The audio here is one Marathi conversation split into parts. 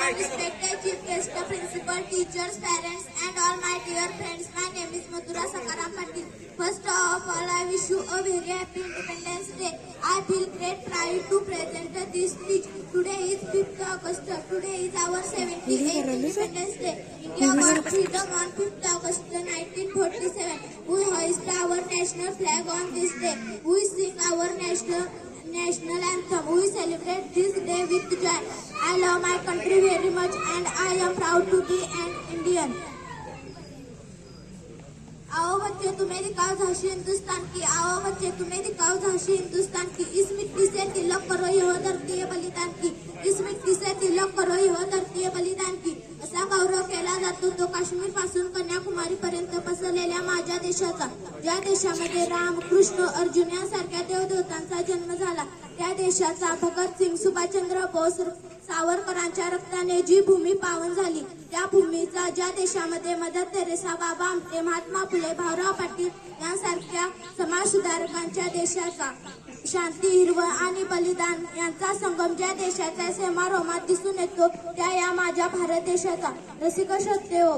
Respected Chief Guest, Principal, teachers, parents, and all my dear friends, my name is Madhura Sakaram Patil. First of all, I wish you a very happy Independence Day. I feel great pride to present this speech. Today is 5th August. Today is our 78th Independence Day. India got freedom on 5th August 1947. We hoist our national flag on this day. We sing our national anthem. We celebrate this day with joy. I love my country very much and I am proud to be an Indian. आओ बच्चे तुम्हें दिखाओ झांसी हिंदुस्तान की, आओ बच्चे तुम्हें दिखाओ झांसी हिंदुस्तान की, इस मिट्टी से तिलक करो यह धरती है बलिदान की, इस मिट्टी से तिलक करो यह धरती है बलिदान की. असा गौरव केला जातो तो काश्मीर पासून कन्याकुमारी पर्यंत पसरलेल्या माझ्या देशाचा, ज्या देशामध्ये राम, कृष्ण, अर्जुन यांसारख्या देवदेवतांचा जन्म झाला, त्या देशाचा, भगतसिंग, सुभाषचंद्र बोस, सावरकरांच्या रक्ताने जी भूमी पावन झाली, त्या भूमीचा, ज्या देशामध्ये मदर तेरेसा, बाबा आमटे, महात्मा फुले, भाऊराव पाटील यांसारख्या समाजसुधारकांच्या देशाचा, शांती, हिरवळ आणि बलिदान यांचा संगम ज्या देशाच्या सीमारोमात दिसून येतो, त्या या माझ्या भारत देशाचा. रसिक श्रोते हो,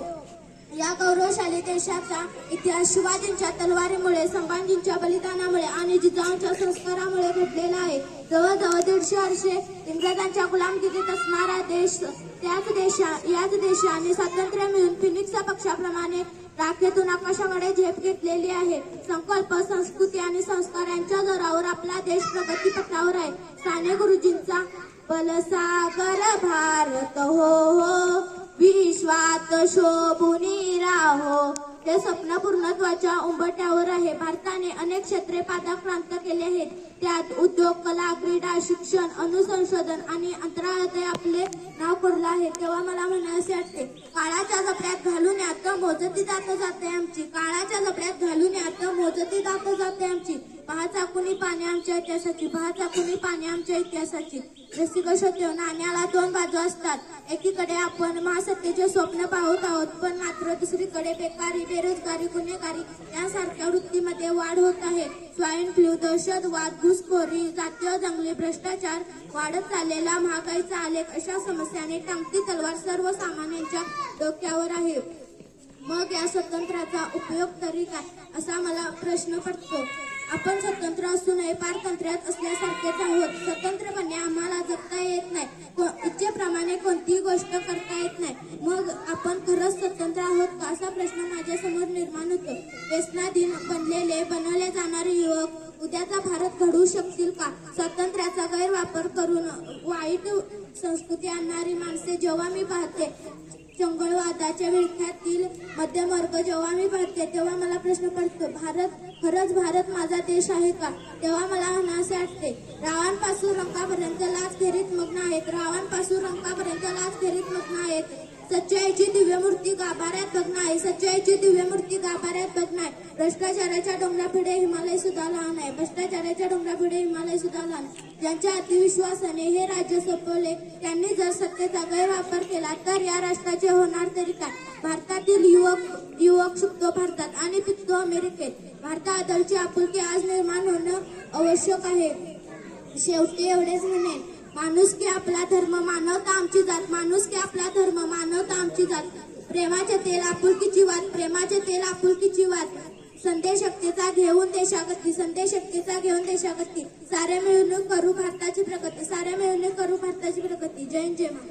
या गौरवशाली देशाचा इतिहास शिवाजींच्या तलवारीमुळे, संभाजींच्या बलिदानामुळे आणि जिजाऊंच्या संस्कारामुळे घडलेला आहे. जवळजवळ 150 वर्षे इंग्रजांच्या गुलामगिरीत असणारा देश, याच देशाने स्वातंत्र्य मिळून फिनिक्स पक्षाप्रमाणे राखेतून आकाशाकडे झेप घेतलेली आहे. संकल्प, संस्कृती आणि संस्कार यांच्या जोरावर आपला देश प्रगती पथावर आहे. साने गुरुजींचा बलसागर भारत हो, विश्वात शोभुनी राहो, ते स्वप्न पूर्णत्वाच्या उंबरठ्यावर आहे. भारताने अनेक क्षेत्रे पादाक्रांत केले आहेत. त्यात उद्योग, कला, क्रीडा, शिक्षण, अनुसंशोधन आणि अंतराळातही आपले नाव कोरलं आहे. तेव्हा मला म्हणायचे वाटते, काळाच्या जपड्यात घालून यात मोजती जाते आमची, काळाच्या जपड्यात घालून यात मोजती जाते आमची, पहाचा कुणी पाने आमच्या इतिहासाची, पहाचा कुणी पाने आमच्या इतिहासाची. रसिक श्रोते, नाण्याला 2 बाजू असतात. एकीकडे आपण महासत्तेचे स्वप्न पाहत आहोत, पण मात्र दुसरीकडे बेकारी, बेरोजगारी, गुन्हेगारी यांसारख्या वृत्तीमध्ये वाढ होत आहे. स्वाईन फ्लू, दहशतवाद, घुसखोरी, जातीय जंगली भ्रष्टाचार, वाढत चाललेला महागाईचा आलेख अशा समस्याने टांगती तलवार सर्वसामान्यांच्या डोक्यावर आहे. मग या स्वातंत्र्याचा उपयोग तरी काय, असा मला प्रश्न पडतो. आपण स्वतंत्र असूनही पारतंत्र्यात असल्यासारखेच आहोत. स्वतंत्रपणे आम्हाला जगता येत नाही, इच्छेप्रमाणे कोणतीही गोष्ट करता येत नाही. मग आपण खरंच स्वतंत्र आहोत का, असा प्रश्न माझ्या समोर निर्माण होतो. व्यसनाधीन बनवले जाणारे युवक उद्याचा भारत घडवू शकतील का? स्वातंत्र्याचा गैरवापर करून वाईट संस्कृती आणणारी माणसे जेव्हा मी पाहते, चंगळवादाच्या विळख्यातील मध्यमवर्ग जेव्हा मी पाहते, तेव्हा मला प्रश्न पडतो, खरंच भारत माझा देश आहे का? तेव्हा मला म्हणासे वाटते, रावांपासून रंकापर्यंत लाचखेरीत मग्न आहेत, रावांपासून रंकापर्यंत लाचखेरीत मग्न आहेत. सच्चाईची दिव्यमूर्ती गाभाऱ्यात बघणं आहे, सच्चाईची दिव्यमूर्ती गाभाऱ्यात बघणं आहे. भ्रष्टाचाराच्या डोंगरापुढे हिमालय सुद्धा लहान आहे, भ्रष्टाचाराच्या डोंगरापुढे हिमालय सुद्धा लहान. ज्यांच्या अतिविश्वासाने हे राज्य सोपवले, त्यांनी जर सत्तेचा गैरवापर केला तर या राष्ट्राचे होणार तरी काय? भारतातील युवक शिकतो भारतात आणि पिकतो अमेरिकेत. भारताबद्दलची आपुलकी आज निर्माण होणं आवश्यक आहे. शेवटी एवढेच म्हणेन, माणुसकी आपला धर्म, मानवता आमची जात, माणुसकी आपला धर्म, मानवता आमची जात. प्रेमाचे तेल आपुलकीची वाट, प्रेमाचे तेल आपुलकीची वाट. संदेशशक्तीचा घेऊन देशागती, संदेशशक्तीचा घेऊन देशागती. सारे मिळून करू भारताची प्रगती, सारे मिळून करू भारताची प्रगती. जय हिंद, जय महाराष्ट्र.